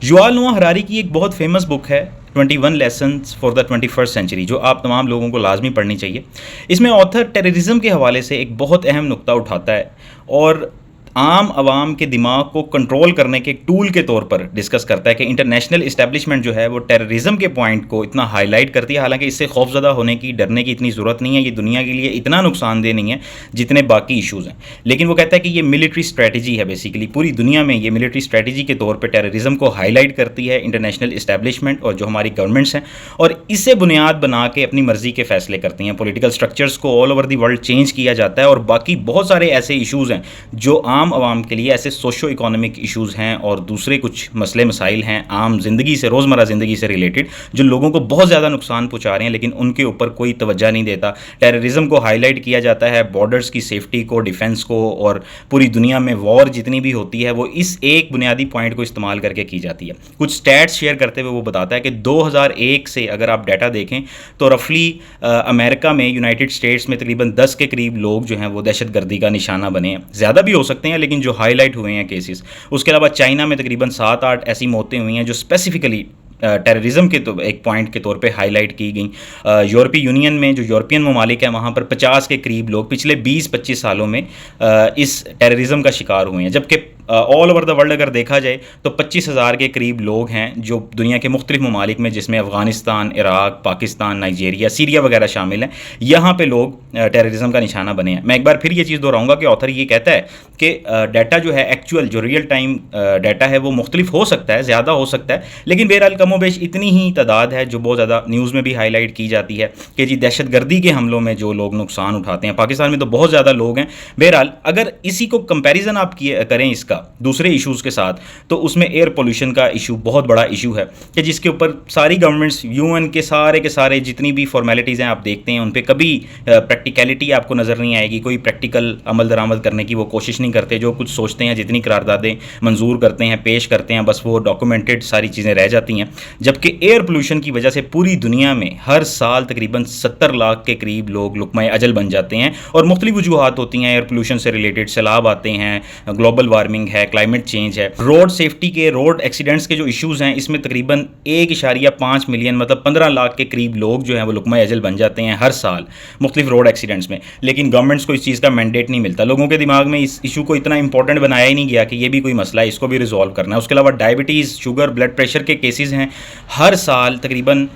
युval नोआ हरारी की एक बहुत फेमस बुक है 21 lessons for the 21st century, जो आप तमाम लोगों को लाजमी पढ़नी चाहिए। इसमें ऑथर टेररिज्म के हवाले से एक बहुत अहम नुक्ता उठाता है और आम आवाम के दिमाग को कंट्रोल करने के एक टूल के तौर पर डिस्कस करता है कि इंटरनेशनल इस्टेब्लिशमेंट जो है वो टेररिज्म के पॉइंट को इतना हाईलाइट करती है। हालांकि इससे खौफजदा होने की, डरने की इतनी ज़रूरत नहीं है, ये दुनिया के लिए इतना नुकसानदेह नहीं है जितने बाकी इशूज़ हैं। लेकिन वो कहता है कि ये मिलिट्री स्ट्रैटेजी है, बेसिकली पूरी दुनिया में ये मिलिट्री स्ट्रैटेजी के तौर पर टेररिज्म को हाईलाइट करती है इंटरनेशनल इस्टेब्लिशमेंट और जो हमारी गवर्नमेंट्स हैं, और इससे बुनियाद बना के अपनी मर्जी के फैसले करती हैं। पॉलिटिकल स्ट्रक्चर्स को all over the world change किया जाता है और बाकी बहुत सारे ऐसे इशूज़ हैं जो आम आवाम के लिए ऐसे सोशो इकोनॉमिक इश्यूज़ हैं और दूसरे कुछ मसले मसाइल हैं आम ज़िंदगी से, रोज़मर्रा ज़िंदगी से रिलेटेड, जो लोगों को बहुत ज़्यादा नुकसान पहुँचा रहे हैं, लेकिन उनके ऊपर कोई तवज्जो नहीं देता। टेररिज्म को हाईलाइट किया जाता है, बॉर्डर्स की सेफ्टी को, डिफेंस को, और पूरी दुनिया में वॉर जितनी भी होती है वो इस एक बुनियादी पॉइंट को इस्तेमाल करके की जाती है। कुछ स्टैट्स शेयर करते हुए वो बताता है कि 2001 से अगर आप डाटा देखें तो रफली अमेरिका में, यूनाइटेड स्टेट्स में तकरीबन 10 के करीब लोग जो हैं वो दहशतगर्दी का निशाना बने हैं। ज़्यादा भी हो सकते हैं, लेकिन जो हाईलाइट हुए हैं केसेस। उसके अलावा चाइना में तकरीबन 7-8 ऐसी मौतें हुई हैं जो स्पेसिफिकली टेररिज्म के तो एक पॉइंट के तौर पे हाईलाइट की गई। यूरोपीय यूनियन में जो यूरोपियन ममालिक हैं वहाँ पर 50 के करीब लोग पिछले 20-25 सालों में इस टेररिज्म का शिकार हुए हैं, जबकि ऑल ओवर द वर्ल्ड अगर देखा जाए तो 25,000 के करीब लोग हैं जो दुनिया के मुख्तलिफ ममालिक में, जिसमें Afghanistan, Iraq, Pakistan, Nigeria, Syria वगैरह शामिल हैं, यहाँ पे लोग टेररिज्म का निशाना बने हैं। मैं एक बार फिर ये चीज़ दोहराऊंगा कि ऑथर ये कहता है कि डाटा जो है, एक्चुअल जो रियल टाइम डाटा है, वो मुख्तलिफ हो सकता है, ज़्यादा हो सकता है, लेकिन बहरहाल कमोबेश इतनी ही तादाद है जो बहुत ज़्यादा न्यूज़ में भी हाईलाइट की जाती है कि जी दहशतगर्दी के हमलों में जो लोग नुकसान उठाते हैं, पाकिस्तान में तो बहुत ज़्यादा लोग हैं। बहरहाल अगर इसी को कंपैरिजन आप करें इसका दूसरे इश्यूज़ के साथ, तो उसमें एयर पोल्यूशन का इशू बहुत बड़ा इशू है कि जिसके ऊपर सारी गवर्नमेंट्स, यूएन के सारे जितनी भी फॉर्मेलिटीज़ हैं आप देखते हैं, उन पर कभी प्रैक्टिकलिटी आपको नज़र नहीं आएगी। कोई प्रैक्टिकल अमल दरामद करने की वो कोशिश नहीं करते। जो कुछ सोचते हैं, जितनी करारदादें मंजूर करते हैं, पेश करते हैं, बस वो डॉक्यूमेंटेड सारी चीज़ें रह जाती हैं। जबकि एयर पोल्यूशन की वजह से पूरी दुनिया में हर साल तकरीबन 70 लाख के करीब लोग लुक़मा अजल बन जाते हैं, और मुख्तलिफ वजूहात होती हैं एयर पोल्यूशन से रिलेटेड। सैलाब आते हैं, ग्लोबल वार्मिंग है, क्लाइमेट चेंज है, रोड सेफ्टी के, रोड एक्सीडेंट्स के जो इश्यूज़ हैं, इसमें तकरीबन 1.5 मिलियन मतलब 15 लाख के करीब लोग जो हैं वो लुक़मा अजल बन जाते हैं हर साल मुख्तलिफ रोड एक्सीडेंट्स में। लेकिन गवर्नमेंट्स को इस चीज़ का मैंडेट नहीं मिलता। लोगों के दिमाग में इस इशू को इतना इंपॉर्टेंट बनाया ही नहीं गया कि ये भी कोई मसला है, इसको भी रिजॉल्व करना है। उसके अलावा डायबिटीज़, शुगर, ब्लड प्रेशर के केसेस हैं हर साल तकरीबन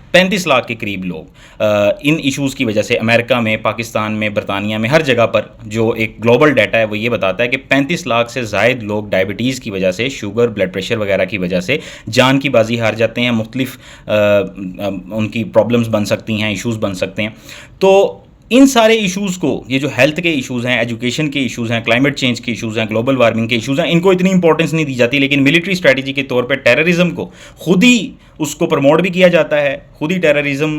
35 लाख के करीब लोग इन इश्यूज़ की वजह से अमेरिका में, पाकिस्तान में, बरतानिया में, हर जगह पर जो एक ग्लोबल डाटा है वो ये बताता है कि 35 लाख से ज़ायद लोग डायबिटीज़ की वजह से, शुगर, ब्लड प्रेशर वगैरह की वजह से जान की बाजी हार जाते हैं। मुख्तलिफ उनकी प्रॉब्लम्स बन सकती हैं, इश्यूज़ बन सकते हैं। तो इन सारे इश्यूज़ को, ये जो हेल्थ के इश्यूज़ हैं, एजुकेशन के इश्यूज़ हैं, क्लाइमेट चेंज के इश्यूज़ हैं, ग्लोबल वार्मिंग के इश्यूज़ हैं, इनको इतनी इंपॉर्टेंस नहीं दी जाती। लेकिन मिलिट्री स्ट्रैटेजी के तौर पर टेररिज्म को खुद ही उसको प्रमोट भी किया जाता है। खुद ही टेररिज्म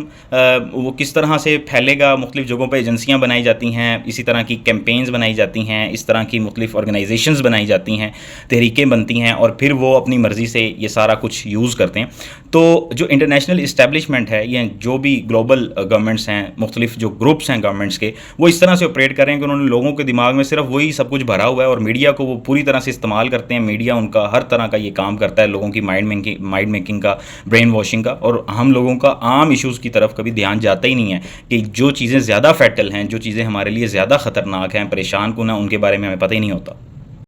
वो किस तरह से फैलेगा, मुख्तलिफ जगहों पर एजेंसियाँ बनाई जाती हैं, इसी तरह की कैंपेन्स बनाई जाती हैं, इस तरह की मुख्तलिफ ऑर्गेनाइजेशंस बनाई जाती हैं, तहरीकें बनती हैं, और फिर वो अपनी मर्ज़ी से ये सारा कुछ यूज़ करते हैं। तो जो इंटरनेशनल इस्टेब्लिशमेंट है, या जो भी ग्लोबल गवर्नमेंट्स हैं, मुख्तलिफ जो ग्रुप्स हैं गवर्नमेंट्स के, वो इस तरह से ऑपरेट कर रहे हैं कि उन्होंने लोगों के दिमाग में सिर्फ वही सब कुछ भरा हुआ है, और मीडिया को वो पूरी तरह से इस्तेमाल करते हैं। मीडिया उनका हर तरह का ये काम करता है, लोगों की माइंड मेकिंग का, ब्रेन वॉशिंग का, और हम लोगों का आम इश्यूज़ की तरफ कभी ध्यान जाता ही नहीं है कि जो चीज़ें ज़्यादा फैटल हैं, जो चीज़ें हमारे लिए ज़्यादा ख़तरनाक हैं, परेशान कुन हैं, उनके बारे में हमें पता ही नहीं होता।